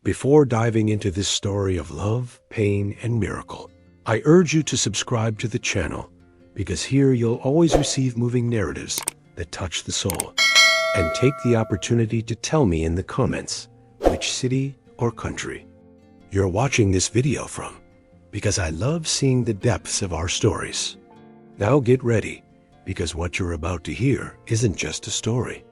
Before diving into this story of love, pain, and miracle, I urge you to subscribe to the channel, because here you'll always receive moving narratives that touch the soul. And take the opportunity to tell me in the comments which city or country you're watching this video from, because I love seeing the depths of our stories. Now get ready, because what you're about to hear isn't just a story.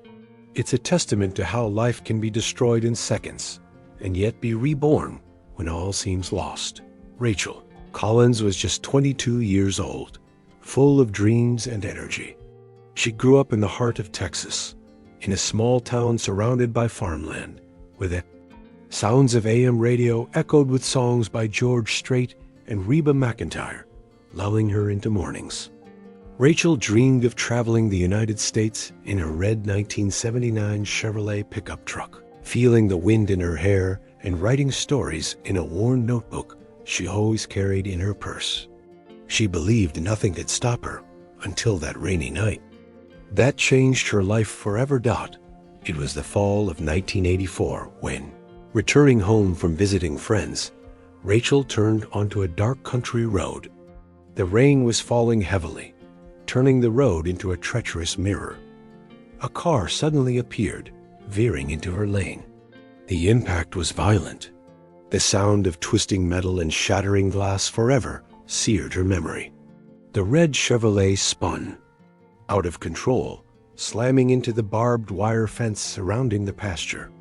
It's a testament to how life can be destroyed in seconds and yet be reborn when all seems lost. Rachel Collins was just 22 years old, full of dreams and energy. She grew up in the heart of Texas, in a small town surrounded by farmland, where the sounds of AM radio echoed with songs by George Strait and Reba McEntire, lulling her into mornings. Rachel dreamed of traveling the United States in a red 1979 Chevrolet pickup truck, feeling the wind in her hair and writing stories in a worn notebook she always carried in her purse. She believed nothing could stop her until that rainy night. That changed her life forever. It was the fall of 1984 when, returning home from visiting friends, Rachel turned onto a dark country road. The rain was falling heavily, turning the road into a treacherous mirror. A car suddenly appeared, veering into her lane. The impact was violent. The sound of twisting metal and shattering glass forever seared her memory. The red Chevrolet spun, out of control, slamming into the barbed wire fence surrounding the pasture.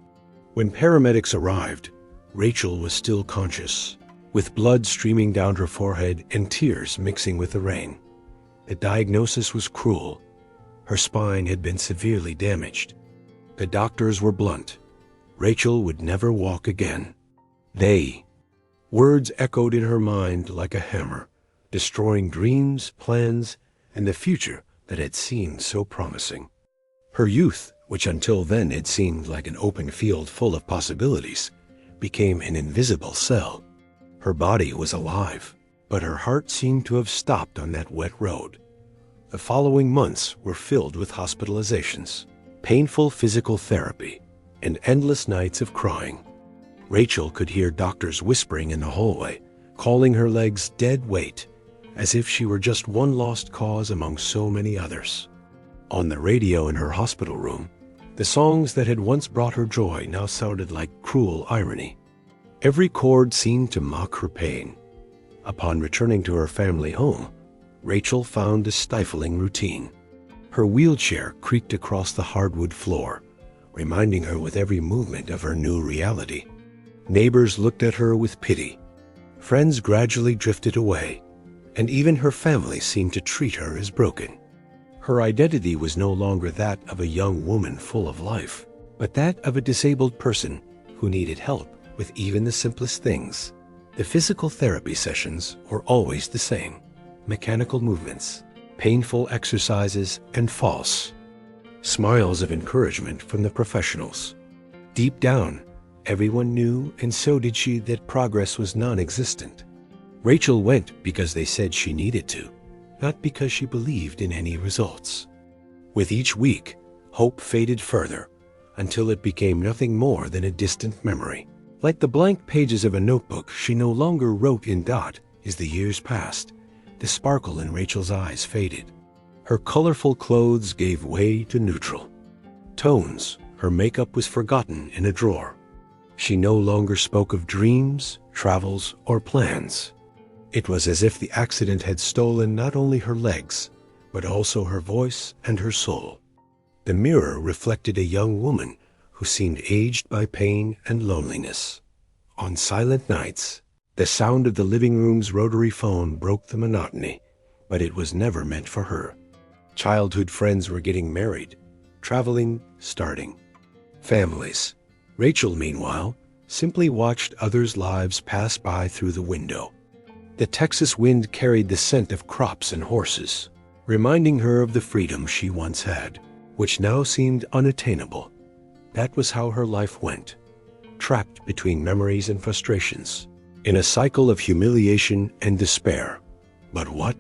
When paramedics arrived, Rachel was still conscious, with blood streaming down her forehead and tears mixing with the rain. The diagnosis was cruel. Her spine had been severely damaged. The doctors were blunt. Rachel would never walk again. Words echoed in her mind like a hammer, destroying dreams, plans, and the future that had seemed so promising. Her youth, which until then had seemed like an open field full of possibilities, became an invisible cell. Her body was alive, but her heart seemed to have stopped on that wet road. The following months were filled with hospitalizations, painful physical therapy, and endless nights of crying. Rachel could hear doctors whispering in the hallway, calling her legs dead weight, as if she were just one lost cause among so many others. On the radio in her hospital room, the songs that had once brought her joy now sounded like cruel irony. Every chord seemed to mock her pain. Upon returning to her family home, Rachel found a stifling routine. Her wheelchair creaked across the hardwood floor, reminding her with every movement of her new reality. Neighbors looked at her with pity. Friends gradually drifted away, and even her family seemed to treat her as broken. Her identity was no longer that of a young woman full of life, but that of a disabled person who needed help with even the simplest things. The physical therapy sessions were always the same: mechanical movements, painful exercises, and false smiles of encouragement from the professionals. Deep down, everyone knew, and so did she, that progress was non-existent. Rachel went because they said she needed to, not because she believed in any results. With each week, hope faded further, until it became nothing more than a distant memory. Like the blank pages of a notebook she no longer wrote in. As the years passed, the sparkle in Rachel's eyes faded. Her colorful clothes gave way to neutral tones. Her makeup was forgotten in a drawer. She no longer spoke of dreams, travels, or plans. It was as if the accident had stolen not only her legs, but also her voice and her soul. The mirror reflected a young woman who seemed aged by pain and loneliness. On silent nights, the sound of the living room's rotary phone broke the monotony, but it was never meant for her. Childhood friends were getting married, traveling, starting families. Rachel, meanwhile, simply watched others' lives pass by through the window. The Texas wind carried the scent of crops and horses, reminding her of the freedom she once had, which now seemed unattainable. That was how her life went, trapped between memories and frustrations, in a cycle of humiliation and despair. But what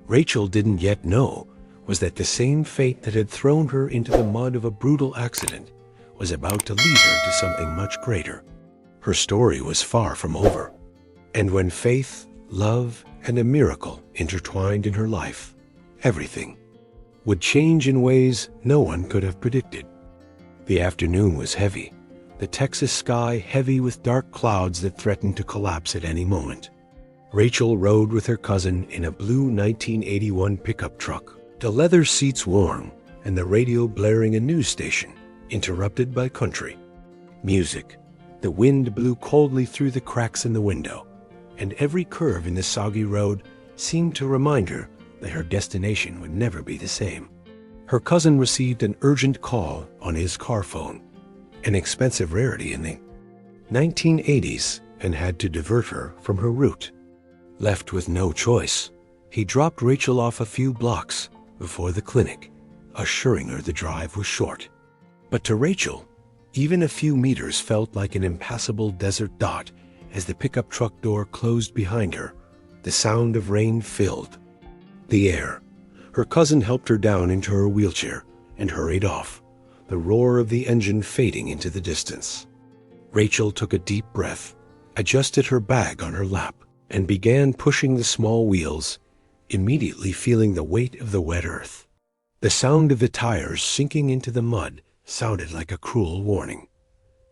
Rachel didn't yet know was that the same fate that had thrown her into the mud of a brutal accident was about to lead her to something much greater. Her story was far from over. And when faith, love, and a miracle intertwined in her life, everything would change in ways no one could have predicted. The afternoon was heavy, the Texas sky heavy with dark clouds that threatened to collapse at any moment. Rachel rode with her cousin in a blue 1981 pickup truck, the leather seats warm and the radio blaring a news station, interrupted by country music. The wind blew coldly through the cracks in the window, and every curve in the soggy road seemed to remind her that her destination would never be the same. Her cousin received an urgent call on his car phone, an expensive rarity in the 1980s, and had to divert her from her route. Left with no choice, he dropped Rachel off a few blocks before the clinic, assuring her the drive was short. But to Rachel, even a few meters felt like an impassable desert dot as the pickup truck door closed behind her. The sound of rain filled the air. Her cousin helped her down into her wheelchair and hurried off, the roar of the engine fading into the distance. Rachel took a deep breath, adjusted her bag on her lap, and began pushing the small wheels, immediately feeling the weight of the wet earth. The sound of the tires sinking into the mud sounded like a cruel warning.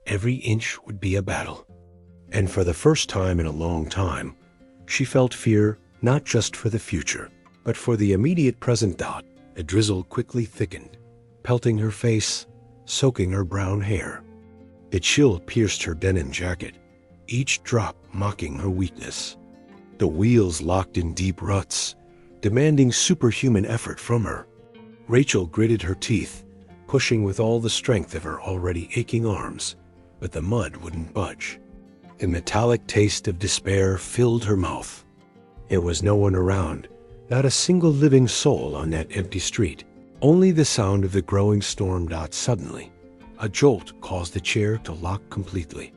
Every inch would be a battle. And for the first time in a long time, she felt fear not just for the future, but for the immediate present. A drizzle quickly thickened, pelting her face, soaking her brown hair. The chill pierced her denim jacket, each drop mocking her weakness. The wheels locked in deep ruts, demanding superhuman effort from her. Rachel gritted her teeth, pushing with all the strength of her already aching arms, but the mud wouldn't budge. A metallic taste of despair filled her mouth. There was no one around, not a single living soul on that empty street, only the sound of the growing storm. Suddenly, a jolt caused the chair to lock completely.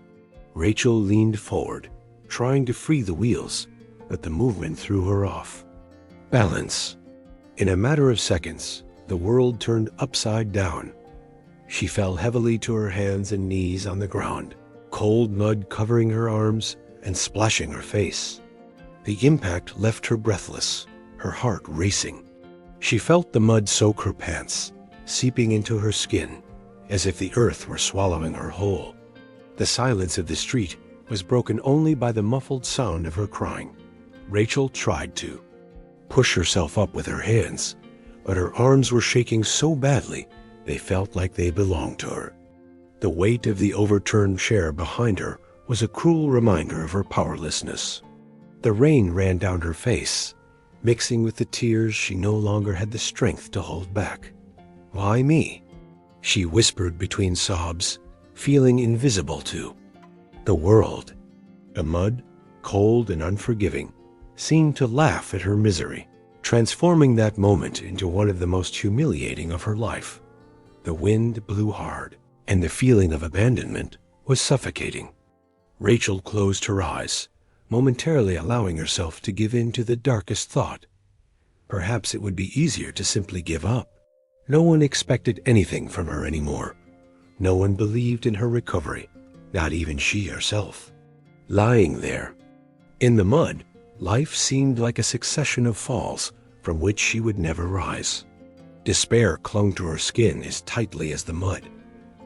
Rachel leaned forward, trying to free the wheels, but the movement threw her off balance. In a matter of seconds, the world turned upside down. She fell heavily to her hands and knees on the ground, cold mud covering her arms and splashing her face. The impact left her breathless, her heart racing. She felt the mud soak her pants, seeping into her skin, as if the earth were swallowing her whole. The silence of the street was broken only by the muffled sound of her crying. Rachel tried to push herself up with her hands, but her arms were shaking so badly they felt like they belonged to her. The weight of the overturned chair behind her was a cruel reminder of her powerlessness. The rain ran down her face, mixing with the tears she no longer had the strength to hold back. "Why me?" she whispered between sobs, feeling invisible to the world. The mud, cold and unforgiving, seemed to laugh at her misery, transforming that moment into one of the most humiliating of her life. The wind blew hard, and the feeling of abandonment was suffocating. Rachel closed her eyes, momentarily allowing herself to give in to the darkest thought. Perhaps it would be easier to simply give up. No one expected anything from her anymore. No one believed in her recovery, not even she herself. Lying there, in the mud, life seemed like a succession of falls from which she would never rise. Despair clung to her skin as tightly as the mud,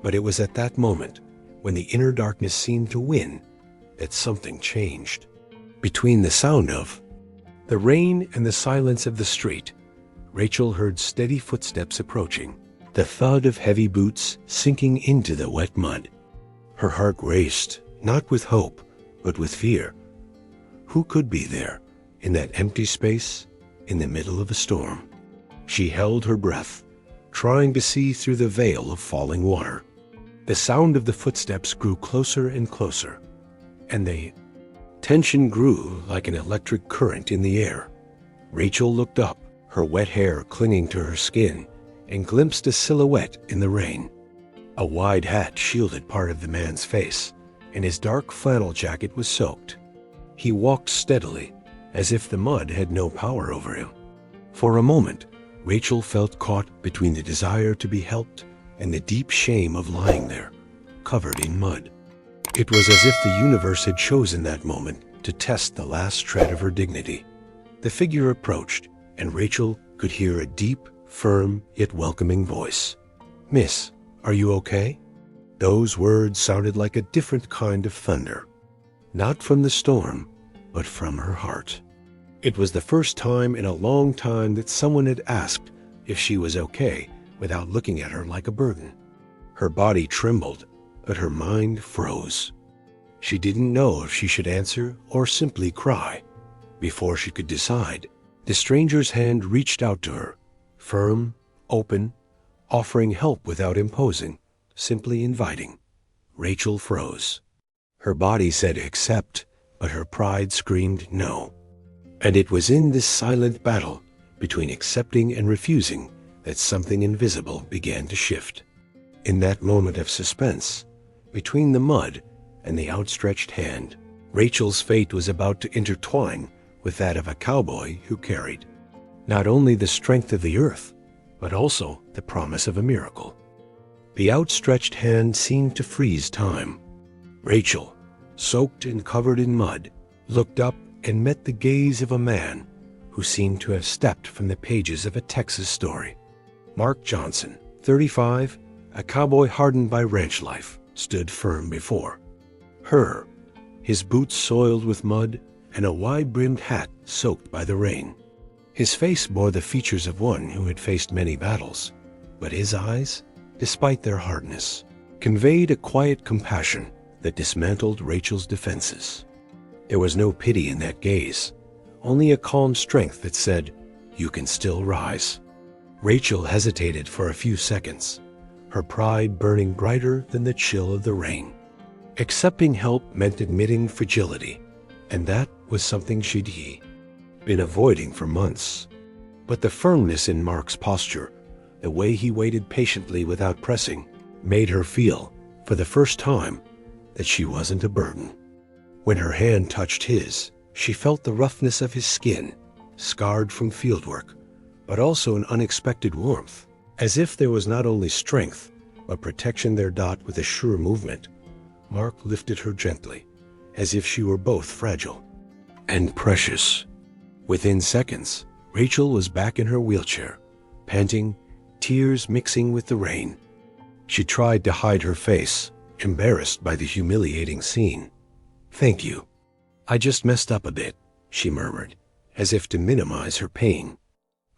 but it was at that moment, when the inner darkness seemed to win, that something changed. Between the sound of the rain and the silence of the street, Rachel heard steady footsteps approaching, the thud of heavy boots sinking into the wet mud. Her heart raced, not with hope, but with fear. Who could be there, in that empty space, in the middle of a storm? She held her breath, trying to see through the veil of falling water. The sound of the footsteps grew closer and closer, and the tension grew like an electric current in the air. Rachel looked up, her wet hair clinging to her skin, and glimpsed a silhouette in the rain. A wide hat shielded part of the man's face, and his dark flannel jacket was soaked. He walked steadily, as if the mud had no power over him. For a moment, Rachel felt caught between the desire to be helped and the deep shame of lying there, covered in mud. It was as if the universe had chosen that moment to test the last shred of her dignity. The figure approached, and Rachel could hear a deep, firm, yet welcoming voice. "Miss, are you okay?" Those words sounded like a different kind of thunder. Not from the storm, but from her heart. It was the first time in a long time that someone had asked if she was okay without looking at her like a burden. Her body trembled, but her mind froze. She didn't know if she should answer or simply cry. Before she could decide, the stranger's hand reached out to her, firm, open, offering help without imposing, simply inviting. Rachel froze. Her body said accept, but her pride screamed no. And it was in this silent battle between accepting and refusing that something invisible began to shift. In that moment of suspense, between the mud and the outstretched hand, Rachel's fate was about to intertwine with that of a cowboy who carried not only the strength of the earth, but also the promise of a miracle. The outstretched hand seemed to freeze time. Rachel, soaked and covered in mud, looked up and met the gaze of a man who seemed to have stepped from the pages of a Texas story. Mark Johnson, 35, a cowboy hardened by ranch life, stood firm before her, his boots soiled with mud and a wide-brimmed hat soaked by the rain. His face bore the features of one who had faced many battles, but his eyes, despite their hardness, conveyed a quiet compassion that dismantled Rachel's defenses. There was no pity in that gaze, only a calm strength that said, "You can still rise." Rachel hesitated for a few seconds, her pride burning brighter than the chill of the rain. Accepting help meant admitting fragility, and that was something she'd been avoiding for months. But the firmness in Mark's posture, the way he waited patiently without pressing, made her feel, for the first time, that she wasn't a burden. When her hand touched his, she felt the roughness of his skin, scarred from fieldwork, but also an unexpected warmth, as if there was not only strength, but protection there. With a sure movement, Mark lifted her gently, as if she were both fragile and precious. Within seconds, Rachel was back in her wheelchair, panting, tears mixing with the rain. She tried to hide her face, embarrassed by the humiliating scene. "Thank you. I just messed up a bit," she murmured, as if to minimize her pain.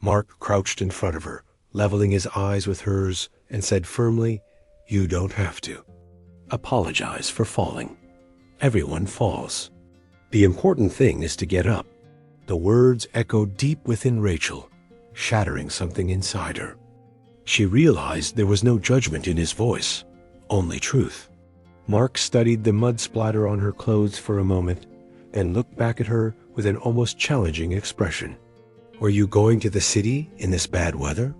Mark crouched in front of her, leveling his eyes with hers, and said firmly, "You don't have to apologize for falling. Everyone falls. The important thing is to get up." The words echoed deep within Rachel, shattering something inside her. She realized there was no judgment in his voice, only truth. Mark studied the mud splatter on her clothes for a moment, then looked back at her with an almost challenging expression. "Were you going to the city in this bad weather?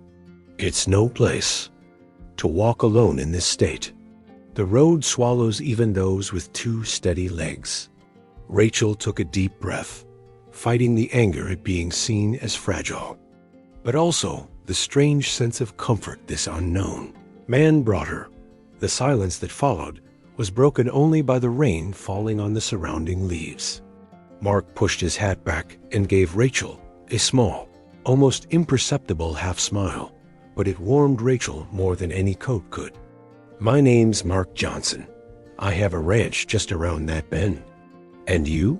It's no place to walk alone in this state. The road swallows even those with two steady legs." Rachel took a deep breath, fighting the anger at being seen as fragile, but also the strange sense of comfort this unknown man brought her. The silence that followed was broken only by the rain falling on the surrounding leaves. Mark pushed his hat back and gave Rachel a small, almost imperceptible half-smile, but it warmed Rachel more than any coat could. "My name's Mark Johnson. I have a ranch just around that bend. And you?"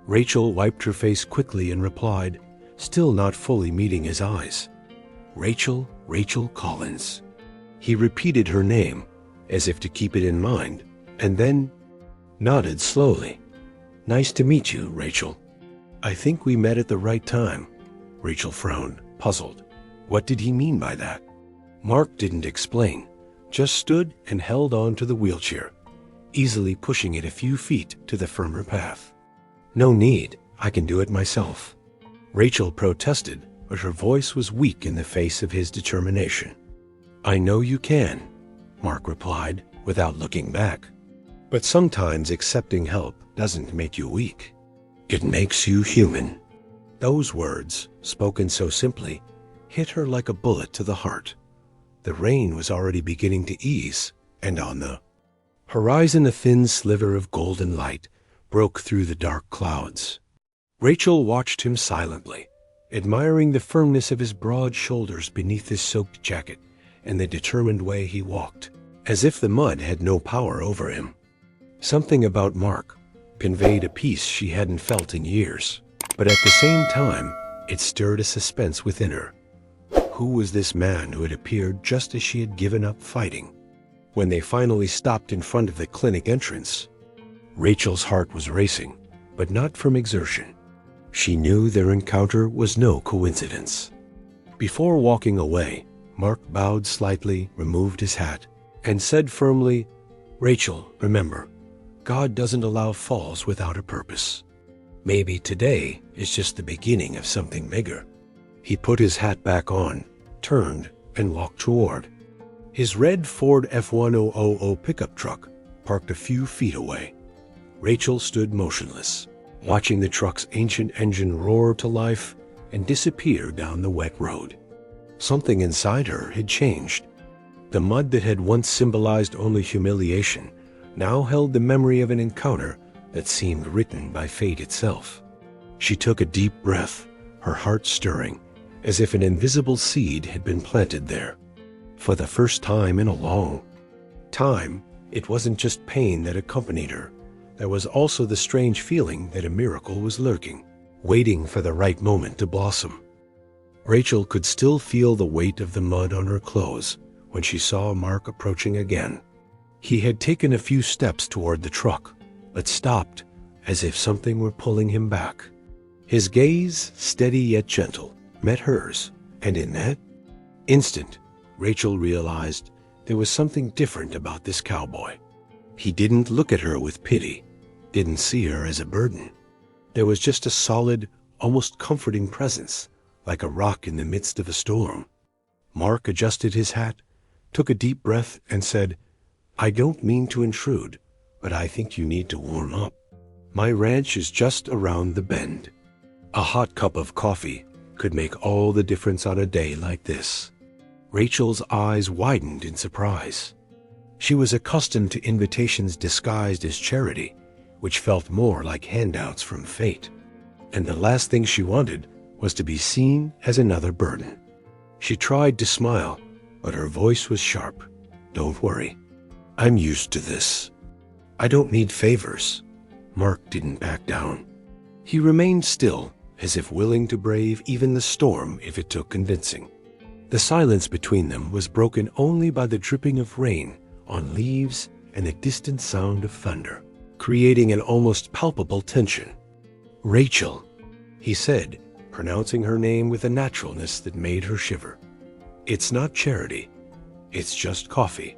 Rachel wiped her face quickly and replied, still not fully meeting his eyes. Rachel Collins." He repeated her name, as if to keep it in mind, and then nodded slowly. "Nice to meet you, Rachel." "I think we met at the right time." Rachel frowned, puzzled. What did he mean by that? Mark didn't explain, just stood and held on to the wheelchair, easily pushing it a few feet to the firmer path. "No need, I can do it myself." Rachel protested, but her voice was weak in the face of his determination. "I know you can," Mark replied, without looking back. "But sometimes accepting help doesn't make you weak. It makes you human." Those words, spoken so simply, hit her like a bullet to the heart. The rain was already beginning to ease, and on the Horizon, a thin sliver of golden light, broke through the dark clouds. Rachel watched him silently, admiring the firmness of his broad shoulders beneath his soaked jacket and the determined way he walked, as if the mud had no power over him. Something about Mark conveyed a peace she hadn't felt in years, but at the same time, it stirred a suspense within her. Who was this man who had appeared just as she had given up fighting? When they finally stopped in front of the clinic entrance, Rachel's heart was racing, but not from exertion. She knew their encounter was no coincidence. Before walking away, Mark bowed slightly, removed his hat, and said firmly, "Rachel, remember, God doesn't allow falls without a purpose. Maybe today is just the beginning of something bigger." He put his hat back on, turned, and walked toward. His red Ford F-1000 pickup truck parked a few feet away. Rachel stood motionless, watching the truck's ancient engine roar to life and disappear down the wet road. Something inside her had changed. The mud that had once symbolized only humiliation now held the memory of an encounter that seemed written by fate itself. She took a deep breath, her heart stirring, as if an invisible seed had been planted there. For the first time in a long time, it wasn't just pain that accompanied her. There was also the strange feeling that a miracle was lurking, waiting for the right moment to blossom. Rachel could still feel the weight of the mud on her clothes when she saw Mark approaching again. He had taken a few steps toward the truck, but stopped as if something were pulling him back. His gaze, steady yet gentle, met hers, and in that instant, Rachel realized there was something different about this cowboy. He didn't look at her with pity, didn't see her as a burden. There was just a solid, almost comforting presence, like a rock in the midst of a storm. Mark adjusted his hat, took a deep breath, and said, "I don't mean to intrude, but I think you need to warm up. My ranch is just around the bend. A hot cup of coffee could make all the difference on a day like this." Rachel's eyes widened in surprise. She was accustomed to invitations disguised as charity, which felt more like handouts from fate. And the last thing she wanted was to be seen as another burden. She tried to smile, but her voice was sharp. "Don't worry. I'm used to this. I don't need favors." Mark didn't back down. He remained still, as if willing to brave even the storm if it took convincing. The silence between them was broken only by the dripping of rain on leaves and the distant sound of thunder, creating an almost palpable tension. "Rachel," he said, pronouncing her name with a naturalness that made her shiver. "It's not charity. It's just coffee.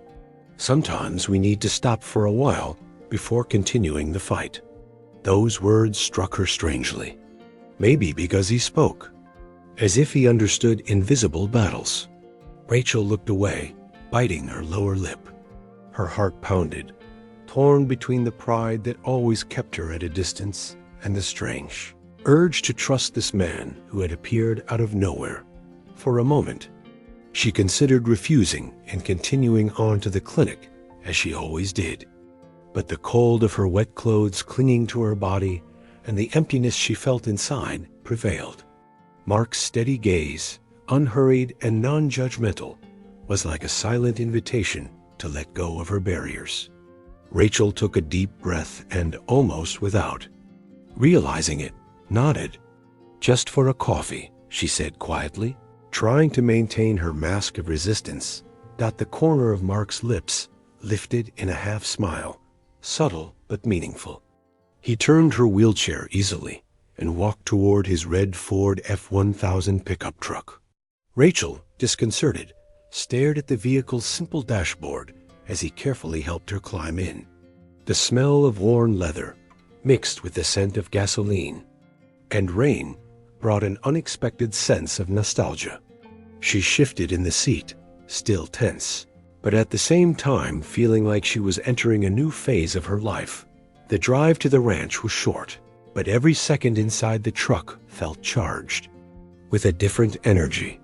Sometimes we need to stop for a while before continuing the fight." Those words struck her strangely. Maybe because he spoke, as if he understood invisible battles. Rachel looked away, biting her lower lip. Her heart pounded, torn between the pride that always kept her at a distance and the strange urge to trust this man who had appeared out of nowhere. For a moment, she considered refusing and continuing on to the clinic as she always did. But the cold of her wet clothes clinging to her body and the emptiness she felt inside prevailed. Mark's steady gaze, unhurried and non-judgmental, was like a silent invitation to let go of her barriers. Rachel took a deep breath and, almost without realizing it, nodded. "Just for a coffee," she said quietly, trying to maintain her mask of resistance. The corner of Mark's lips lifted in a half-smile, subtle but meaningful. He turned her wheelchair easily and walked toward his red Ford F-1000 pickup truck. Rachel, disconcerted, stared at the vehicle's simple dashboard as he carefully helped her climb in. The smell of worn leather, mixed with the scent of gasoline and rain, brought an unexpected sense of nostalgia. She shifted in the seat, still tense, but at the same time feeling like she was entering a new phase of her life. The drive to the ranch was short, but every second inside the truck felt charged with a different energy.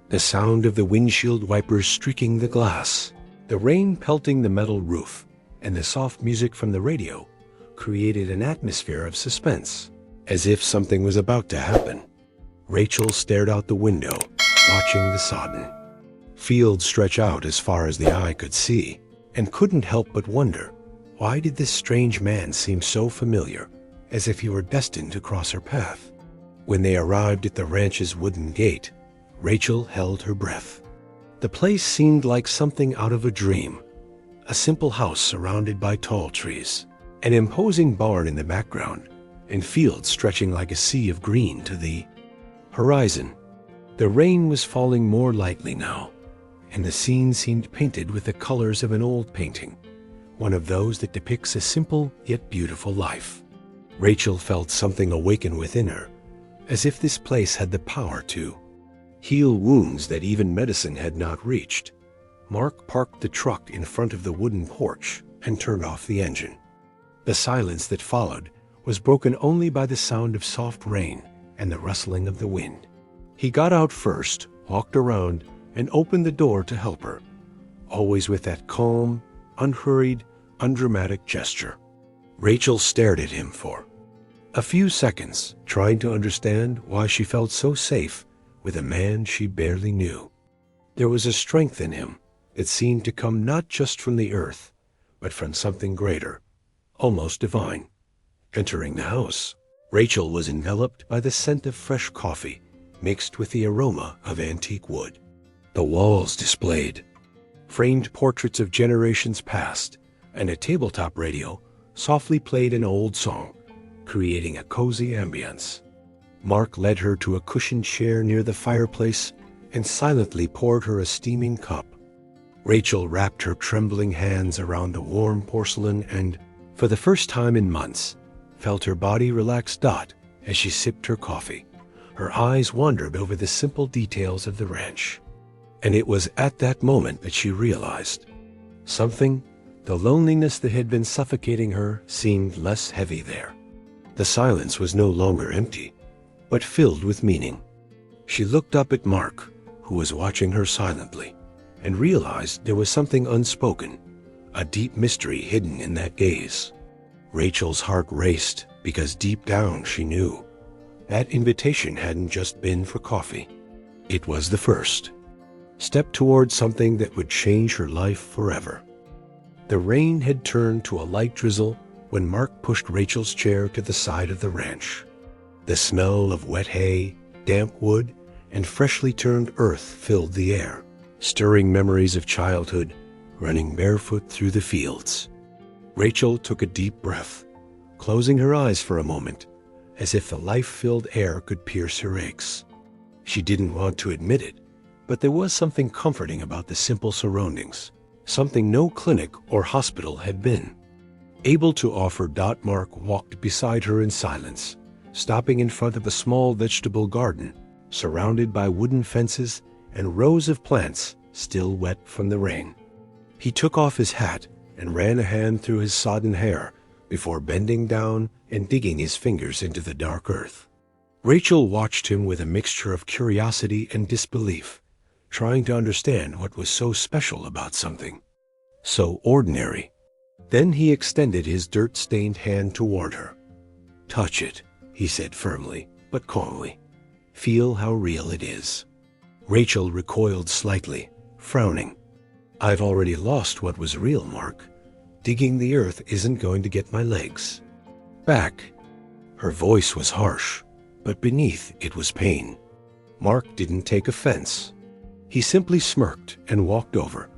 The sound of the windshield wipers streaking the glass, the rain pelting the metal roof, and the soft music from the radio created an atmosphere of suspense, as if something was about to happen. Rachel stared out the window, watching the sodden fields stretch out as far as the eye could see, and couldn't help but wonder, why did this strange man seem so familiar, as if he were destined to cross her path? When they arrived at the ranch's wooden gate, Rachel held her breath. The place seemed like something out of a dream. A simple house surrounded by tall trees, an imposing barn in the background, and fields stretching like a sea of green to the horizon. The rain was falling more lightly now, and the scene seemed painted with the colors of an old painting, one of those that depicts a simple yet beautiful life. Rachel felt something awaken within her, as if this place had the power to heal wounds that even medicine had not reached. Mark parked the truck in front of the wooden porch and turned off the engine. The silence that followed was broken only by the sound of soft rain and the rustling of the wind. He got out first, walked around, and opened the door to help her, always with that calm, unhurried, undramatic gesture. Rachel stared at him for a few seconds, trying to understand why she felt so safe with a man she barely knew. There was a strength in him that seemed to come not just from the earth, but from something greater, almost divine. Entering the house, Rachel was enveloped by the scent of fresh coffee mixed with the aroma of antique wood. The walls displayed framed portraits of generations past, and a tabletop radio softly played an old song, creating a cozy ambience. Mark led her to a cushioned chair near the fireplace and silently poured her a steaming cup. Rachel wrapped her trembling hands around the warm porcelain and, for the first time in months, felt her body relax as she sipped her coffee. Her eyes wandered over the simple details of the ranch. And it was at that moment that she realized something. The loneliness that had been suffocating her seemed less heavy there. The silence was no longer empty, but filled with meaning. She looked up at Mark, who was watching her silently, and realized there was something unspoken, a deep mystery hidden in that gaze. Rachel's heart raced because deep down she knew that invitation hadn't just been for coffee. It was the first step toward something that would change her life forever. The rain had turned to a light drizzle when Mark pushed Rachel's chair to the side of the ranch. The smell of wet hay, damp wood, and freshly turned earth filled the air, stirring memories of childhood, running barefoot through the fields. Rachel took a deep breath, closing her eyes for a moment, as if the life-filled air could pierce her aches. She didn't want to admit it, but there was something comforting about the simple surroundings, something no clinic or hospital had been able to offer. Mark walked beside her in silence, stopping in front of a small vegetable garden, surrounded by wooden fences and rows of plants still wet from the rain. He took off his hat and ran a hand through his sodden hair before bending down and digging his fingers into the dark earth. Rachel watched him with a mixture of curiosity and disbelief, trying to understand what was so special about something so ordinary. Then he extended his dirt-stained hand toward her. "Touch it," he said firmly, but calmly. "Feel how real it is." Rachel recoiled slightly, frowning. "I've already lost what was real, Mark. Digging the earth isn't going to get my legs back." Her voice was harsh, but beneath it was pain. Mark didn't take offense. He simply smirked and walked over,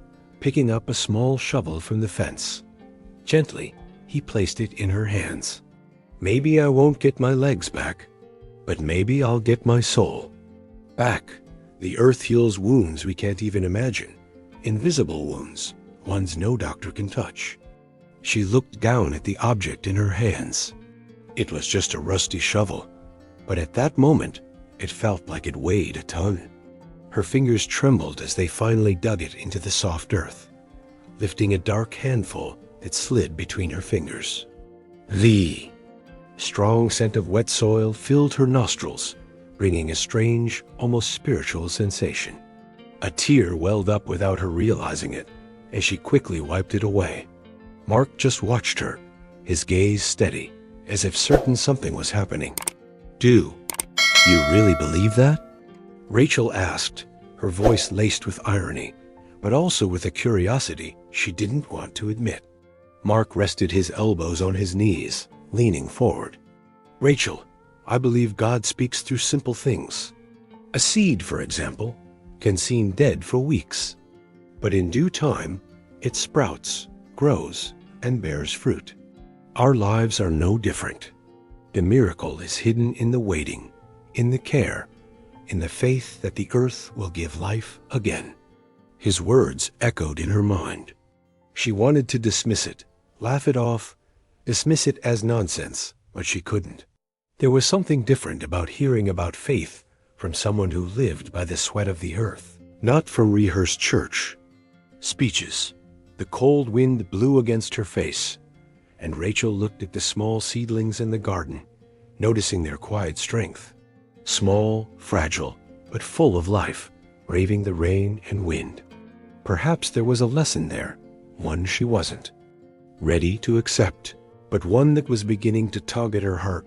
picking up a small shovel from the fence. Gently, he placed it in her hands. "Maybe I won't get my legs back, but maybe I'll get my soul back." The earth heals wounds we can't even imagine, invisible wounds, ones no doctor can touch. She looked down at the object in her hands. It was just a rusty shovel, but at that moment, it felt like it weighed a ton. Her fingers trembled as they finally dug it into the soft earth, lifting a dark handful that slid between her fingers. The strong scent of wet soil filled her nostrils, bringing a strange, almost spiritual sensation. A tear welled up without her realizing it, as she quickly wiped it away. Mark just watched her, his gaze steady, as if certain something was happening. "Do you really believe that?" Rachel asked, her voice laced with irony, but also with a curiosity she didn't want to admit. Mark rested his elbows on his knees, leaning forward. "Rachel, I believe God speaks through simple things. A seed, for example, can seem dead for weeks, but in due time, it sprouts, grows, and bears fruit. Our lives are no different. The miracle is hidden in the waiting, in the care, in the faith that the earth will give life again." His words echoed in her mind. She wanted to dismiss it, laugh it off, dismiss it as nonsense, but she couldn't. There was something different about hearing about faith from someone who lived by the sweat of the earth, not from rehearsed church speeches. The cold wind blew against her face, and Rachel looked at the small seedlings in the garden, noticing their quiet strength. Small, fragile, but full of life, braving the rain and wind. Perhaps there was a lesson there, one she wasn't ready to accept, but one that was beginning to tug at her heart.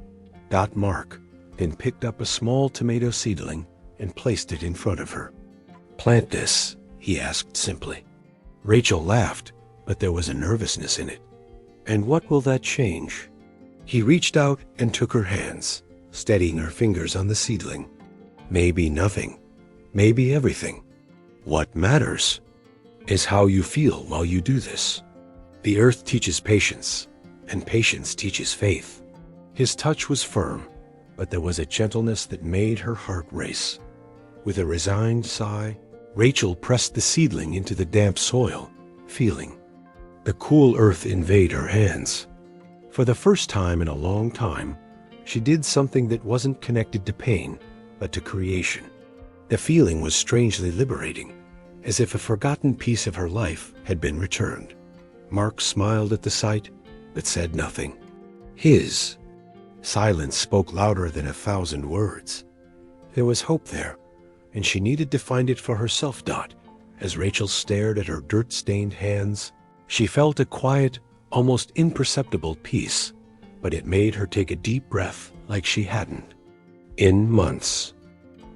Mark then picked up a small tomato seedling and placed it in front of her. "Plant this," he asked simply. Rachel laughed, but there was a nervousness in it. "And what will that change?" He reached out and took her hands, steadying her fingers on the seedling. "Maybe nothing, maybe everything. What matters is how you feel while you do this. The earth teaches patience, and patience teaches faith." His touch was firm, but there was a gentleness that made her heart race. With a resigned sigh, Rachel pressed the seedling into the damp soil, feeling the cool earth invade her hands. For the first time in a long time, she did something that wasn't connected to pain, but to creation. The feeling was strangely liberating, as if a forgotten piece of her life had been returned. Mark smiled at the sight, but said nothing. His silence spoke louder than 1,000 words. There was hope there, and she needed to find it for herself. As Rachel stared at her dirt-stained hands, she felt a quiet, almost imperceptible peace, but it made her take a deep breath like she hadn't in months.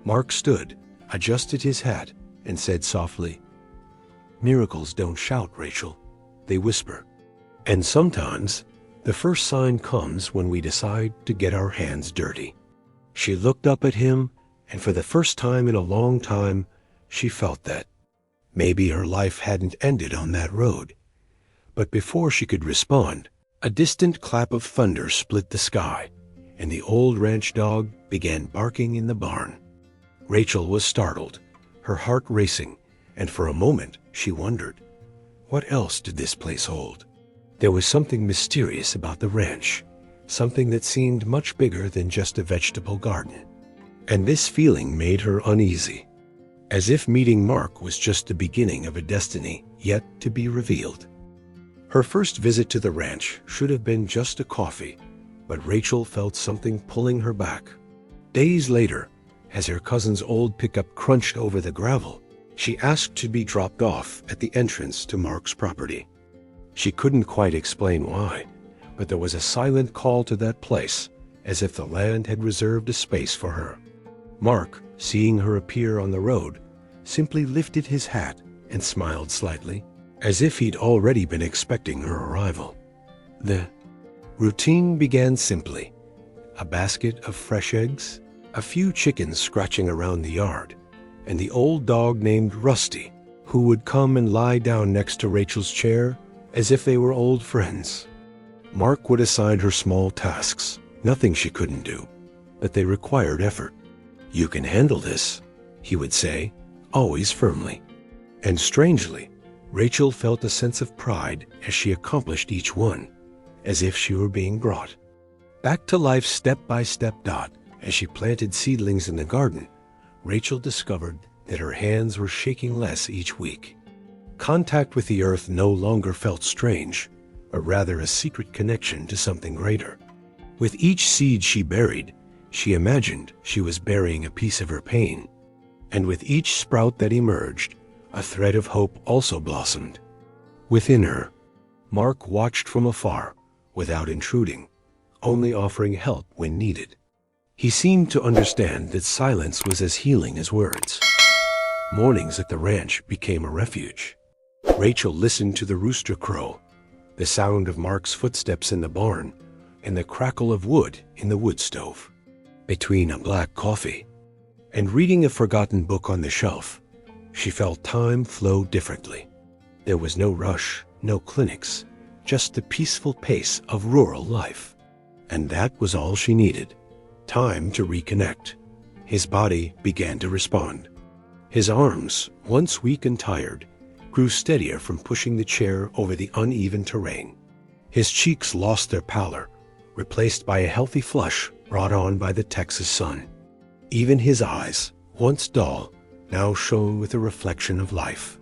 Mark stood, adjusted his hat, and said softly, "Miracles don't shout, Rachel. They whisper. And sometimes the first sign comes when we decide to get our hands dirty." She looked up at him, and for the first time in a long time, she felt that maybe her life hadn't ended on that road. But before she could respond, a distant clap of thunder split the sky, and the old ranch dog began barking in the barn. Rachel was startled, her heart racing, and for a moment she wondered, what else did this place hold? There was something mysterious about the ranch, something that seemed much bigger than just a vegetable garden. And this feeling made her uneasy, as if meeting Mark was just the beginning of a destiny yet to be revealed. Her first visit to the ranch should have been just a coffee, but Rachel felt something pulling her back. Days later, as her cousin's old pickup crunched over the gravel, she asked to be dropped off at the entrance to Mark's property. She couldn't quite explain why, but there was a silent call to that place, as if the land had reserved a space for her. Mark, seeing her appear on the road, simply lifted his hat and smiled slightly, as if he'd already been expecting her arrival. The routine began simply: a basket of fresh eggs, a few chickens scratching around the yard, and the old dog named Rusty, who would come and lie down next to Rachel's chair as if they were old friends. Mark would assign her small tasks, nothing she couldn't do, but they required effort. "You can handle this," he would say, always firmly. And strangely, Rachel felt a sense of pride as she accomplished each one, as if she were being brought back to life step by step. As she planted seedlings in the garden, Rachel discovered that her hands were shaking less each week. Contact with the earth no longer felt strange, but rather a secret connection to something greater. With each seed she buried, she imagined she was burying a piece of her pain. And with each sprout that emerged, a thread of hope also blossomed. Within her, Mark watched from afar, without intruding, only offering help when needed. He seemed to understand that silence was as healing as words. Mornings at the ranch became a refuge. Rachel listened to the rooster crow, the sound of Mark's footsteps in the barn, and the crackle of wood in the wood stove. Between a black coffee and reading a forgotten book on the shelf, she felt time flow differently. There was no rush, no clinics, just the peaceful pace of rural life. And that was all she needed. Time to reconnect. His body began to respond. His arms, once weak and tired, grew steadier from pushing the chair over the uneven terrain. His cheeks lost their pallor, replaced by a healthy flush brought on by the Texas sun. Even his eyes, once dull, now shone with a reflection of life.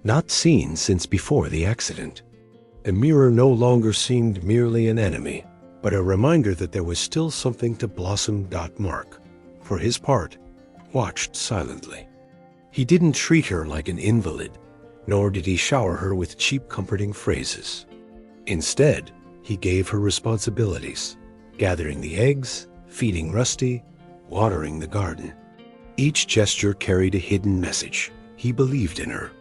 Not seen since before the accident. The mirror no longer seemed merely an enemy, but a reminder that there was still something to blossom. Mark, for his part, watched silently. He didn't treat her like an invalid, nor did he shower her with cheap comforting phrases. Instead, he gave her responsibilities, gathering the eggs, feeding Rusty, watering the garden. Each gesture carried a hidden message. He believed in her,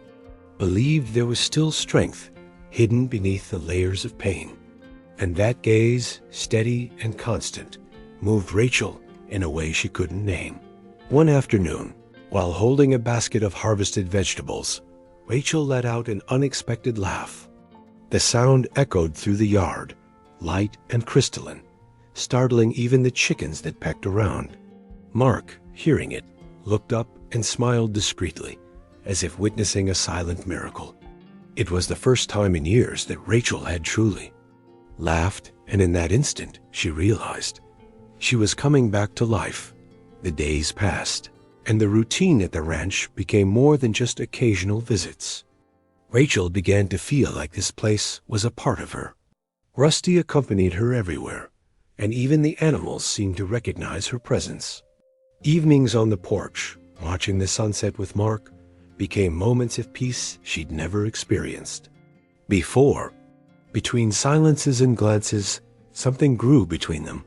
believed there was still strength hidden beneath the layers of pain. And that gaze, steady and constant, moved Rachel in a way she couldn't name. One afternoon, while holding a basket of harvested vegetables, Rachel let out an unexpected laugh. The sound echoed through the yard, light and crystalline, startling even the chickens that pecked around. Mark, hearing it, looked up and smiled discreetly, as if witnessing a silent miracle. It was the first time in years that Rachel had truly laughed, and in that instant she realized she was coming back to life. The days passed, and the routine at the ranch became more than just occasional visits. Rachel began to feel like this place was a part of her. Rusty accompanied her everywhere, and even the animals seemed to recognize her presence. Evenings on the porch, watching the sunset with Mark, became moments of peace she'd never experienced before. Between silences and glances, something grew between them,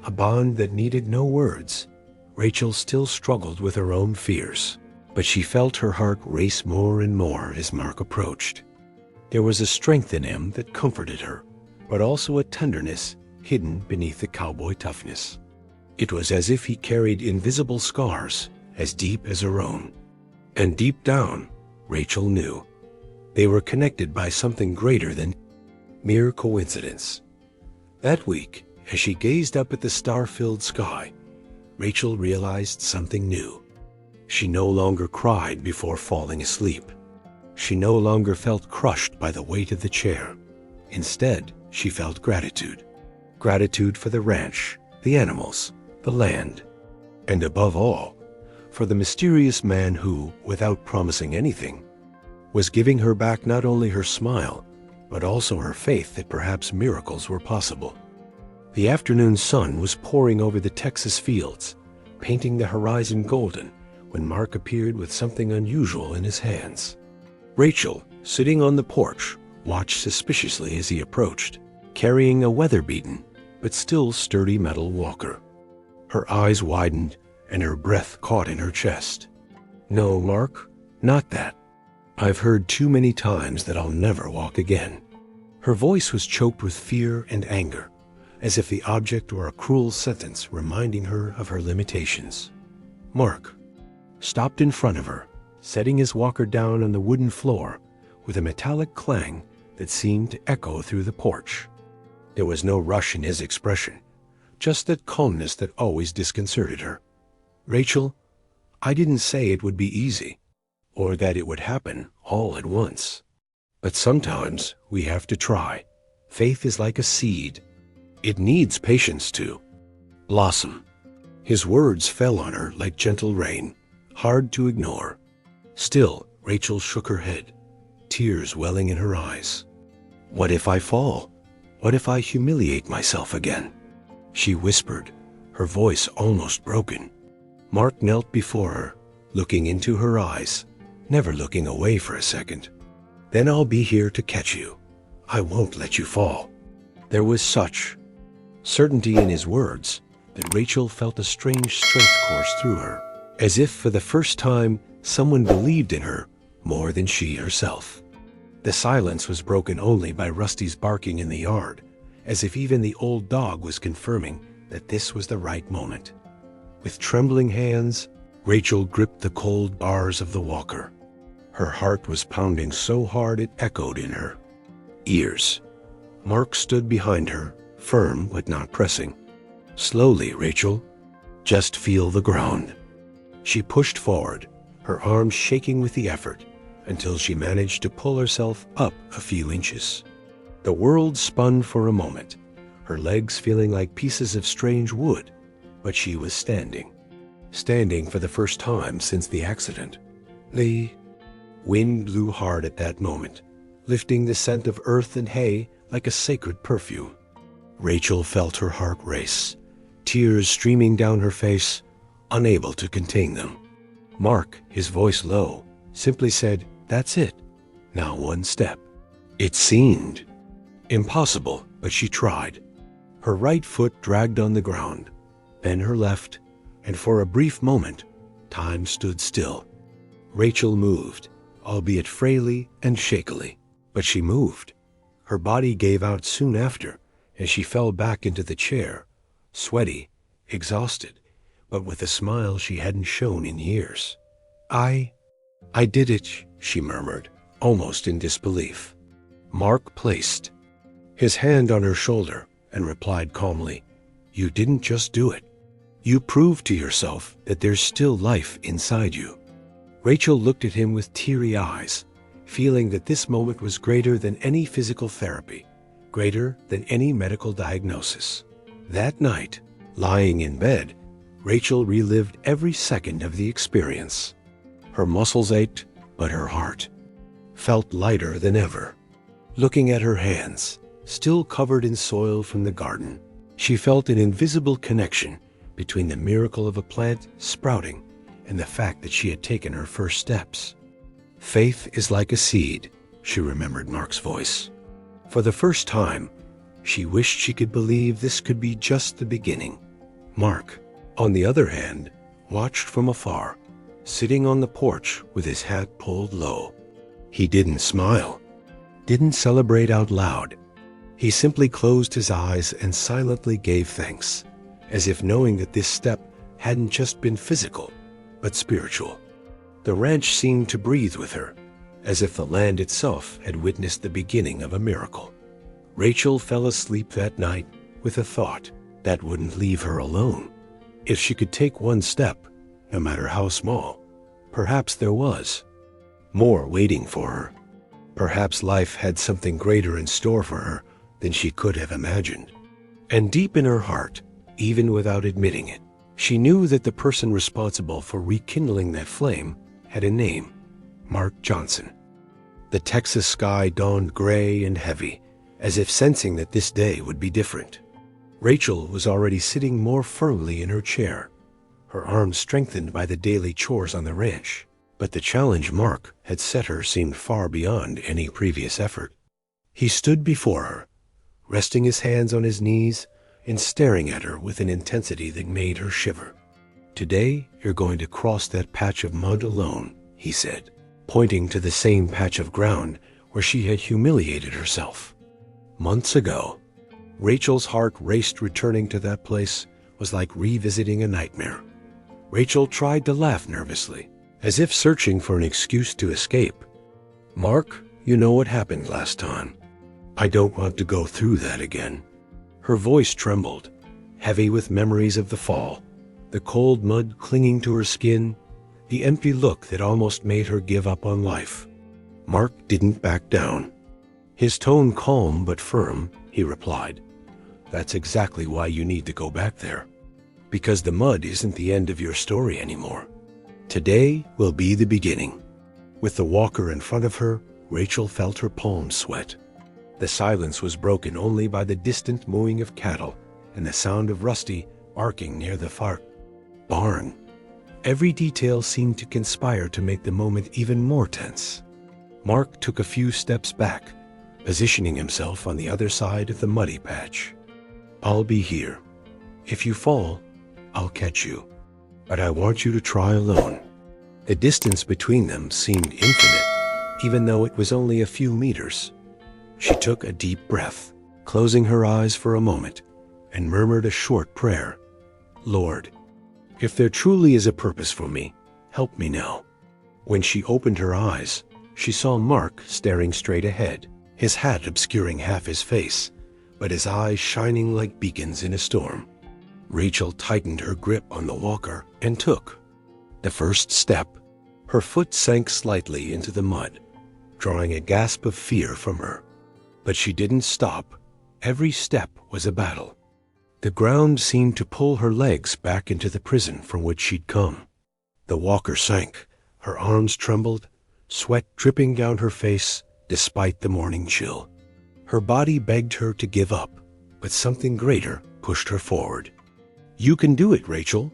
a bond that needed no words. Rachel still struggled with her own fears, but she felt her heart race more and more as Mark approached. There was a strength in him that comforted her, but also a tenderness hidden beneath the cowboy toughness. It was as if he carried invisible scars as deep as her own. And deep down, Rachel knew they were connected by something greater than mere coincidence. That week, as she gazed up at the star-filled sky, Rachel realized something new. She no longer cried before falling asleep. She no longer felt crushed by the weight of the chair. Instead, she felt gratitude. Gratitude for the ranch, the animals, the land, and above all, for the mysterious man who, without promising anything, was giving her back not only her smile, but also her faith that perhaps miracles were possible. The afternoon sun was pouring over the Texas fields, painting the horizon golden, when Mark appeared with something unusual in his hands. Rachel, sitting on the porch, watched suspiciously as he approached, carrying a weather-beaten but still sturdy metal walker. Her eyes widened and her breath caught in her chest. "No, Mark, not that. I've heard too many times that I'll never walk again." Her voice was choked with fear and anger, as if the object were a cruel sentence reminding her of her limitations. Mark stopped in front of her, setting his walker down on the wooden floor with a metallic clang that seemed to echo through the porch. There was no rush in his expression, just that calmness that always disconcerted her. "Rachel, I didn't say it would be easy, or that it would happen all at once. But sometimes we have to try. Faith is like a seed. It needs patience to blossom." His words fell on her like gentle rain, hard to ignore. Still, Rachel shook her head, tears welling in her eyes. "What if I fall? What if I humiliate myself again?" she whispered, her voice almost broken. Mark knelt before her, looking into her eyes, never looking away for a second. "Then I'll be here to catch you. I won't let you fall." There was such certainty in his words that Rachel felt a strange strength course through her, as if for the first time someone believed in her more than she herself. The silence was broken only by Rusty's barking in the yard, as if even the old dog was confirming that this was the right moment. With trembling hands, Rachel gripped the cold bars of the walker. Her heart was pounding so hard it echoed in her ears. Mark stood behind her, firm but not pressing. "Slowly, Rachel. Just feel the ground." She pushed forward, her arms shaking with the effort, until she managed to pull herself up a few inches. The world spun for a moment, her legs feeling like pieces of strange wood, but she was standing. Standing for the first time since the accident. The wind blew hard at that moment, lifting the scent of earth and hay like a sacred perfume. Rachel felt her heart race, tears streaming down her face, unable to contain them. Mark, his voice low, simply said, "That's it. Now one step." It seemed impossible, but she tried. Her right foot dragged on the ground, then her left, and for a brief moment, time stood still. Rachel moved, albeit frailly and shakily, but she moved. Her body gave out soon after, as she fell back into the chair, sweaty, exhausted, but with a smile she hadn't shown in years. I did it," she murmured, almost in disbelief. Mark placed his hand on her shoulder and replied calmly, "You didn't just do it. You proved to yourself that there's still life inside you." Rachel looked at him with teary eyes, feeling that this moment was greater than any physical therapy, greater than any medical diagnosis. That night, lying in bed, Rachel relived every second of the experience. Her muscles ached, but her heart felt lighter than ever. Looking at her hands, still covered in soil from the garden, she felt an invisible connection between the miracle of a plant sprouting and the fact that she had taken her first steps. "Faith is like a seed," she remembered Mark's voice. For the first time, she wished she could believe this could be just the beginning. Mark, on the other hand, watched from afar, sitting on the porch with his hat pulled low. He didn't smile, didn't celebrate out loud. He simply closed his eyes and silently gave thanks, as if knowing that this step hadn't just been physical, but spiritual. The ranch seemed to breathe with her, as if the land itself had witnessed the beginning of a miracle. Rachel fell asleep that night with a thought that wouldn't leave her alone. If she could take one step, no matter how small, perhaps there was more waiting for her. Perhaps life had something greater in store for her than she could have imagined. And deep in her heart, even without admitting it, she knew that the person responsible for rekindling that flame had a name: Mark Johnson. The Texas sky dawned gray and heavy, as if sensing that this day would be different. Rachel was already sitting more firmly in her chair, her arms strengthened by the daily chores on the ranch. But the challenge Mark had set her seemed far beyond any previous effort. He stood before her, resting his hands on his knees and staring at her with an intensity that made her shiver. "Today, you're going to cross that patch of mud alone," he said, pointing to the same patch of ground where she had humiliated herself. Months ago, Rachel's heart raced. Returning to that place was like revisiting a nightmare. Rachel tried to laugh nervously, as if searching for an excuse to escape. "Mark, you know what happened last time. I don't want to go through that again." Her voice trembled, heavy with memories of the fall, the cold mud clinging to her skin, the empty look that almost made her give up on life. Mark didn't back down. His tone calm but firm, he replied, "That's exactly why you need to go back there. Because the mud isn't the end of your story anymore. Today will be the beginning." With the walker in front of her, Rachel felt her palms sweat. The silence was broken only by the distant mooing of cattle and the sound of Rusty barking near the far barn. Every detail seemed to conspire to make the moment even more tense. Mark took a few steps back, positioning himself on the other side of the muddy patch. "I'll be here. If you fall, I'll catch you. But I want you to try alone." The distance between them seemed infinite, even though it was only a few meters. She took a deep breath, closing her eyes for a moment, and murmured a short prayer. "Lord, if there truly is a purpose for me, help me now." When she opened her eyes, she saw Mark staring straight ahead, his hat obscuring half his face, but his eyes shining like beacons in a storm. Rachel tightened her grip on the walker and took the first step. Her foot sank slightly into the mud, drawing a gasp of fear from her. But she didn't stop. Every step was a battle. The ground seemed to pull her legs back into the prison from which she'd come. The walker sank. Her arms trembled, sweat dripping down her face despite the morning chill. Her body begged her to give up, but something greater pushed her forward. "You can do it, Rachel,"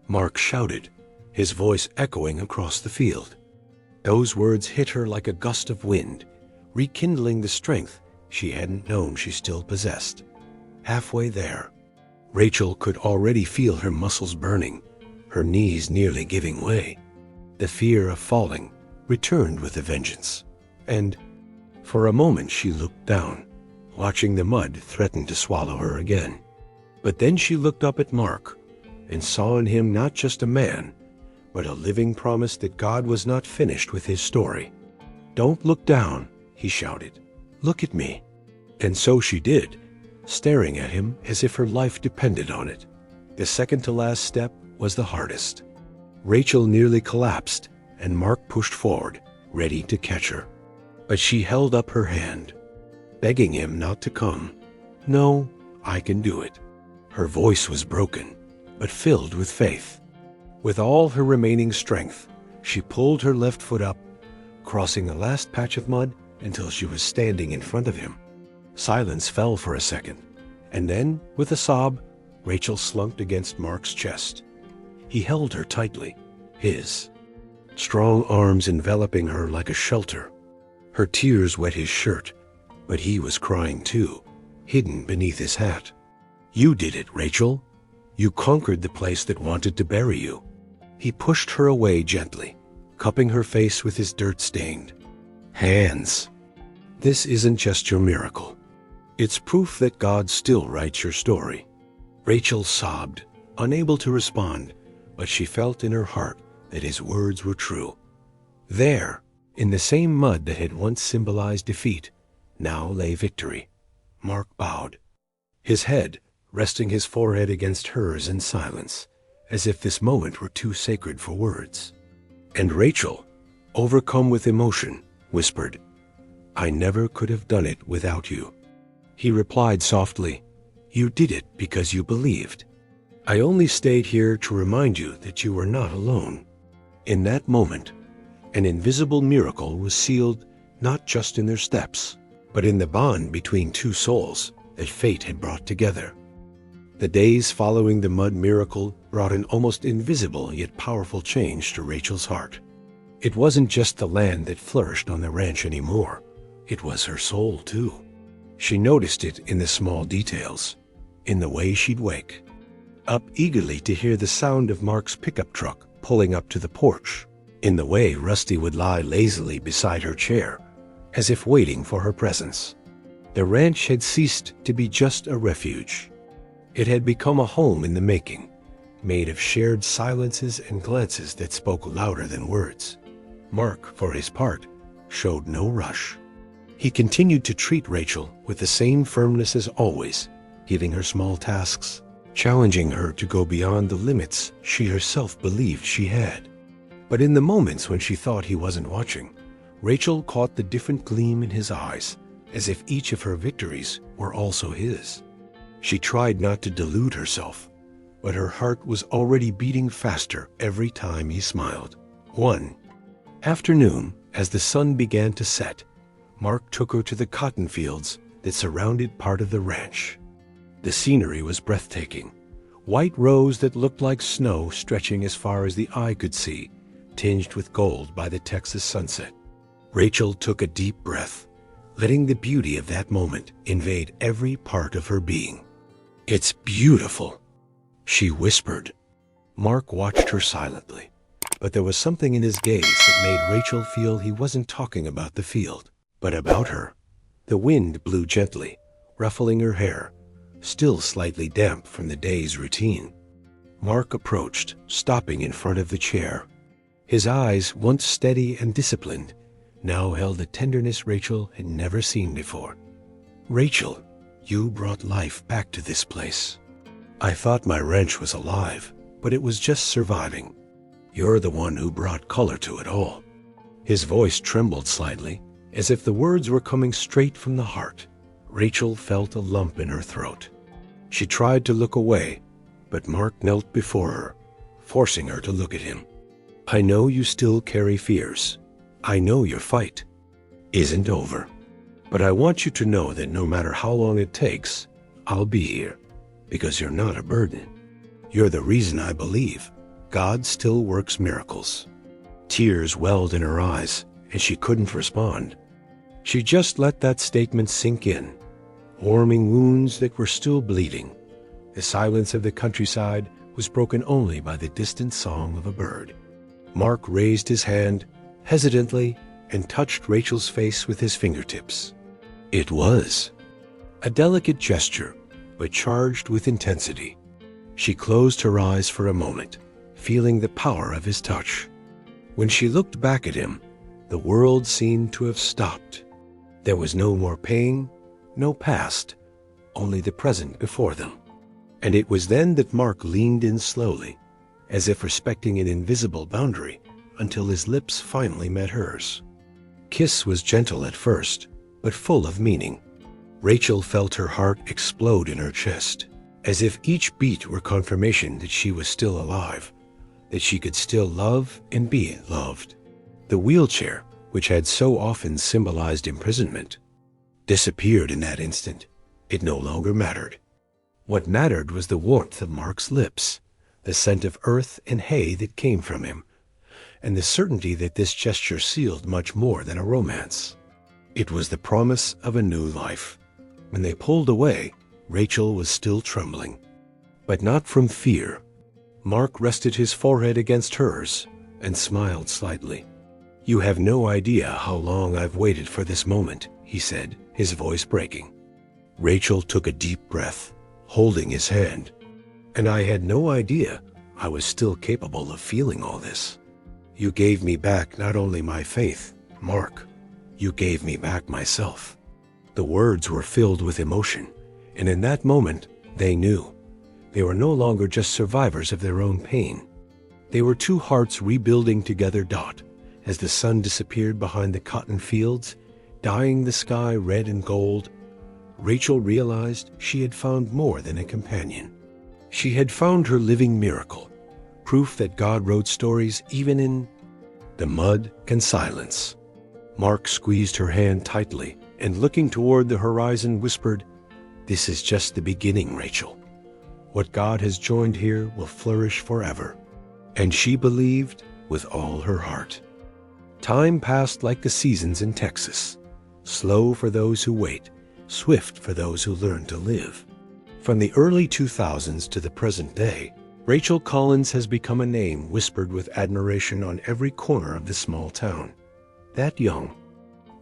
Mark shouted, his voice echoing across the field. Those words hit her like a gust of wind, rekindling the strength she hadn't known she still possessed. Halfway there, Rachel could already feel her muscles burning, her knees nearly giving way. The fear of falling returned with a vengeance, and for a moment she looked down, watching the mud threaten to swallow her again. But then she looked up at Mark and saw in him not just a man, but a living promise that God was not finished with his story. "Don't look down," he shouted. "Look at me." And so she did, staring at him as if her life depended on it. The second to last step was the hardest. Rachel nearly collapsed, and Mark pushed forward, ready to catch her. But she held up her hand, begging him not to come. "No, I can do it." Her voice was broken, but filled with faith. With all her remaining strength, she pulled her left foot up, crossing the last patch of mud until she was standing in front of him. Silence fell for a second, and then, with a sob, Rachel slumped against Mark's chest. He held her tightly, his strong arms enveloping her like a shelter. Her tears wet his shirt, but he was crying too, hidden beneath his hat. "You did it, Rachel. You conquered the place that wanted to bury you." He pushed her away gently, cupping her face with his dirt-stained hands. "This isn't just your miracle. It's proof that God still writes your story." Rachel sobbed, unable to respond, but she felt in her heart that his words were true. There, in the same mud that had once symbolized defeat, now lay victory. Mark bowed, his head resting his forehead against hers in silence, as if this moment were too sacred for words. And Rachel, overcome with emotion, whispered, "I never could have done it without you." He replied softly, "You did it because you believed. I only stayed here to remind you that you were not alone." In that moment, an invisible miracle was sealed not just in their steps, but in the bond between two souls that fate had brought together. The days following the mud miracle brought an almost invisible yet powerful change to Rachel's heart. It wasn't just the land that flourished on the ranch anymore. It was her soul, too. She noticed it in the small details, in the way she'd wake up eagerly to hear the sound of Mark's pickup truck pulling up to the porch, in the way Rusty would lie lazily beside her chair, as if waiting for her presence. The ranch had ceased to be just a refuge. It had become a home in the making, made of shared silences and glances that spoke louder than words. Mark, for his part, showed no rush. He continued to treat Rachel with the same firmness as always, giving her small tasks, challenging her to go beyond the limits she herself believed she had. But in the moments when she thought he wasn't watching, Rachel caught the different gleam in his eyes, as if each of her victories were also his. She tried not to delude herself, but her heart was already beating faster every time he smiled. One afternoon, as the sun began to set, Mark took her to the cotton fields that surrounded part of the ranch. The scenery was breathtaking. White rows that looked like snow stretching as far as the eye could see, tinged with gold by the Texas sunset. Rachel took a deep breath, letting the beauty of that moment invade every part of her being. "It's beautiful," she whispered. Mark watched her silently, but there was something in his gaze that made Rachel feel he wasn't talking about the field, but about her. The wind blew gently, ruffling her hair, still slightly damp from the day's routine. Mark approached, stopping in front of the chair. His eyes, once steady and disciplined, now held a tenderness Rachel had never seen before. "Rachel, you brought life back to this place. I thought my ranch was alive, but it was just surviving. You're the one who brought color to it all." His voice trembled slightly, as if the words were coming straight from the heart. Rachel felt a lump in her throat. She tried to look away, but Mark knelt before her, forcing her to look at him. "I know you still carry fears. I know your fight isn't over. But I want you to know that no matter how long it takes, I'll be here, because you're not a burden. You're the reason I believe God still works miracles." Tears welled in her eyes, and she couldn't respond. She just let that statement sink in, warming wounds that were still bleeding. The silence of the countryside was broken only by the distant song of a bird. Mark raised his hand hesitantly and touched Rachel's face with his fingertips. It was a delicate gesture, but charged with intensity. She closed her eyes for a moment, feeling the power of his touch. When she looked back at him, the world seemed to have stopped. There was no more pain, no past, only the present before them. And it was then that Mark leaned in slowly, as if respecting an invisible boundary, until his lips finally met hers. Kiss was gentle at first, but full of meaning. Rachel felt her heart explode in her chest, as if each beat were confirmation that she was still alive, that she could still love and be loved. The wheelchair, which had so often symbolized imprisonment, disappeared in that instant. It no longer mattered. What mattered was the warmth of Mark's lips, the scent of earth and hay that came from him, and the certainty that this gesture sealed much more than a romance. It was the promise of a new life. When they pulled away, Rachel was still trembling, but not from fear. Mark rested his forehead against hers and smiled slightly. "You have no idea how long I've waited for this moment," he said, his voice breaking. Rachel took a deep breath, holding his hand. "And I had no idea I was still capable of feeling all this. You gave me back not only my faith, Mark, you gave me back myself." The words were filled with emotion, and in that moment they knew. They were no longer just survivors of their own pain. They were two hearts rebuilding together. As the sun disappeared behind the cotton fields, dyeing the sky red and gold, Rachel realized she had found more than a companion. She had found her living miracle, proof that God wrote stories even in the mud and silence. Mark squeezed her hand tightly and, looking toward the horizon, whispered, "This is just the beginning, Rachel. What God has joined here will flourish forever." And she believed with all her heart. Time passed like the seasons in Texas, slow for those who wait, swift for those who learn to live. From the early 2000s to the present day, Rachel Collins has become a name whispered with admiration on every corner of the small town. That young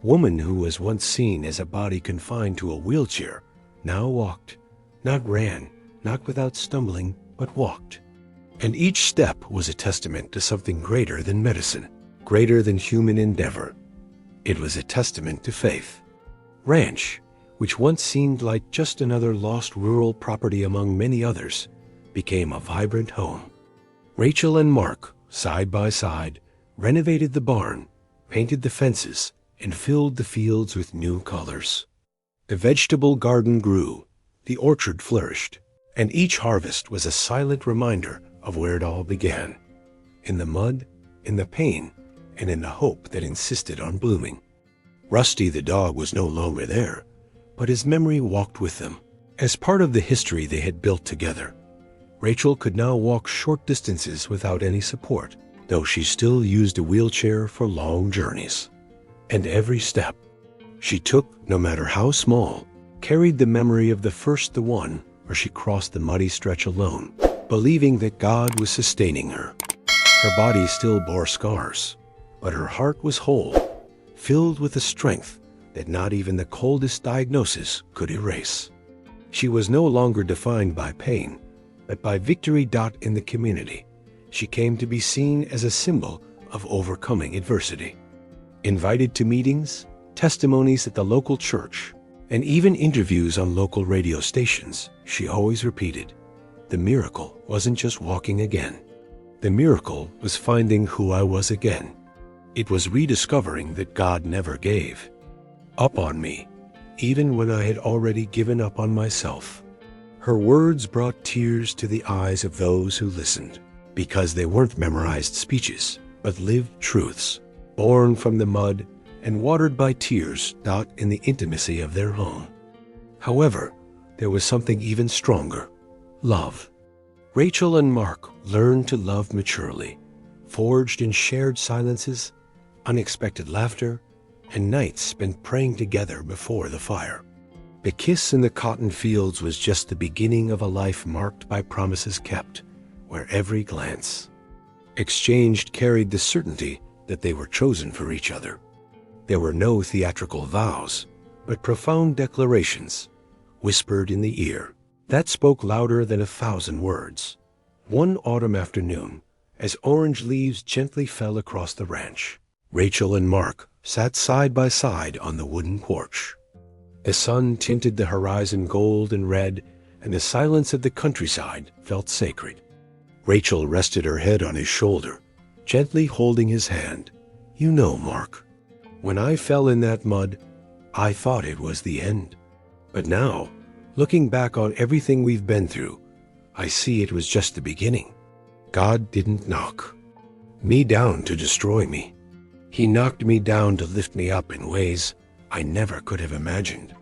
woman who was once seen as a body confined to a wheelchair now walked, not ran, not without stumbling, but walked. And each step was a testament to something greater than medicine, greater than human endeavor. It was a testament to faith. Ranch, which once seemed like just another lost rural property among many others, became a vibrant home. Rachel and Mark, side by side, renovated the barn, painted the fences, and filled the fields with new colors. The vegetable garden grew, the orchard flourished, and each harvest was a silent reminder of where it all began. In the mud, in the pain, and in the hope that insisted on blooming. Rusty the dog was no longer there, but his memory walked with them. As part of the history they had built together, Rachel could now walk short distances without any support, though she still used a wheelchair for long journeys. And every step, She took, no matter how small, carried the memory of the one where she crossed the muddy stretch alone, believing that God was sustaining her. Her body still bore scars, but her heart was whole, filled with a strength that not even the coldest diagnosis could erase. She was no longer defined by pain, but by victory. In the community, she came to be seen as a symbol of overcoming adversity. Invited to meetings, testimonies at the local church, and even interviews on local radio stations, she always repeated, the miracle wasn't just walking again. The miracle was finding who I was again. It was rediscovering that God never gave up on me, even when I had already given up on myself. Her words brought tears to the eyes of those who listened, because they weren't memorized speeches, but lived truths, born from the mud and watered by tears. In the intimacy of their home. However, there was something even stronger: love. Rachel and Mark learned to love maturely, forged in shared silences, unexpected laughter, and nights spent praying together before the fire. The kiss in the cotton fields was just the beginning of a life marked by promises kept, where every glance exchanged carried the certainty that they were chosen for each other. There were no theatrical vows, but profound declarations, whispered in the ear, that spoke louder than 1,000 words. One autumn afternoon, as orange leaves gently fell across the ranch, Rachel and Mark sat side by side on the wooden porch. The sun tinted the horizon gold and red, and the silence of the countryside felt sacred. Rachel rested her head on his shoulder, gently holding his hand. You know, Mark, when I fell in that mud, I thought it was the end. But now, looking back on everything we've been through, I see it was just the beginning. God didn't knock me down to destroy me. He knocked me down to lift me up in ways I never could have imagined.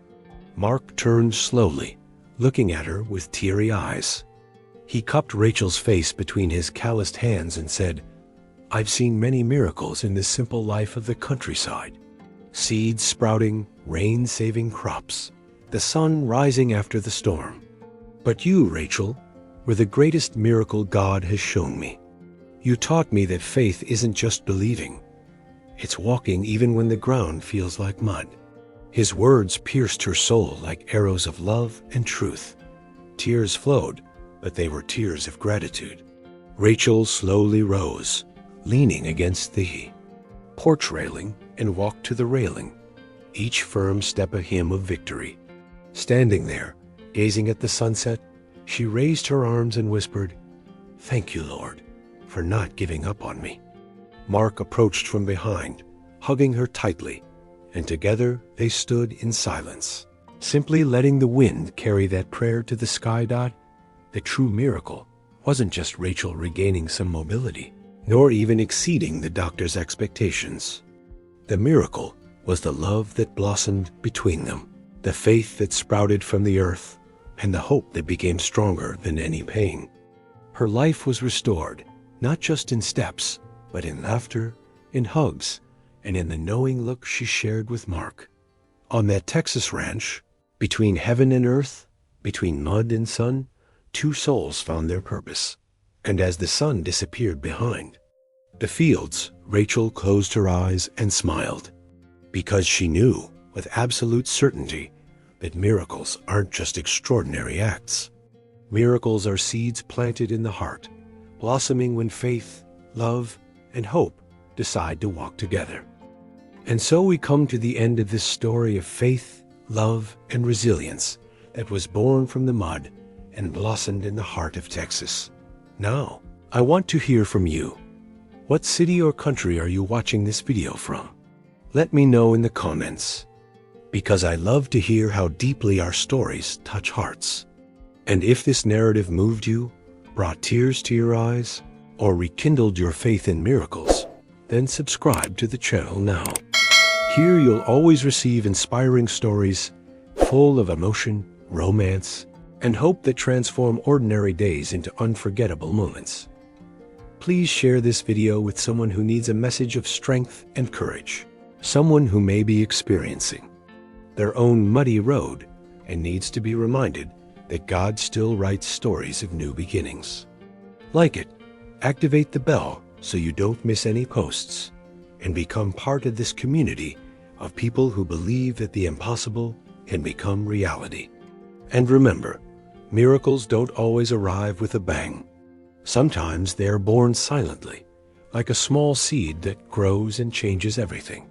Mark turned slowly, looking at her with teary eyes. He cupped Rachel's face between his calloused hands and said, I've seen many miracles in this simple life of the countryside. Seeds sprouting, rain saving crops, the sun rising after the storm. But you, Rachel, were the greatest miracle God has shown me. You taught me that faith isn't just believing. It's walking even when the ground feels like mud. His words pierced her soul like arrows of love and truth. Tears flowed, but they were tears of gratitude. Rachel slowly rose, leaning against the porch railing, and walked to the railing, each firm step a hymn of victory. Standing there, gazing at the sunset, she raised her arms and whispered, Thank you, Lord, for not giving up on me. Mark approached from behind, hugging her tightly, and together they stood in silence, simply letting the wind carry that prayer to the sky. The true miracle wasn't just Rachel regaining some mobility, nor even exceeding the doctor's expectations. The miracle was the love that blossomed between them, the faith that sprouted from the earth, and the hope that became stronger than any pain. Her life was restored, not just in steps, but in laughter, in hugs, and in the knowing look she shared with Mark. On that Texas ranch, between heaven and earth, between mud and sun, two souls found their purpose. And as the sun disappeared behind the fields, Rachel closed her eyes and smiled, because she knew with absolute certainty that miracles aren't just extraordinary acts. Miracles are seeds planted in the heart, blossoming when faith, love, and hope decide to walk together. And so we come to the end of this story of faith, love, and resilience that was born from the mud and blossomed in the heart of Texas. Now, I want to hear from you. What city or country are you watching this video from? Let me know in the comments, because I love to hear how deeply our stories touch hearts. And if this narrative moved you, brought tears to your eyes, or rekindled your faith in miracles, then subscribe to the channel now. Here you'll always receive inspiring stories full of emotion, romance, and hope that transform ordinary days into unforgettable moments. Please share this video with someone who needs a message of strength and courage, someone who may be experiencing their own muddy road, and needs to be reminded that God still writes stories of new beginnings. Like it, activate the bell so you don't miss any posts, and become part of this community of people who believe that the impossible can become reality. And remember, miracles don't always arrive with a bang. Sometimes they are born silently, like a small seed that grows and changes everything.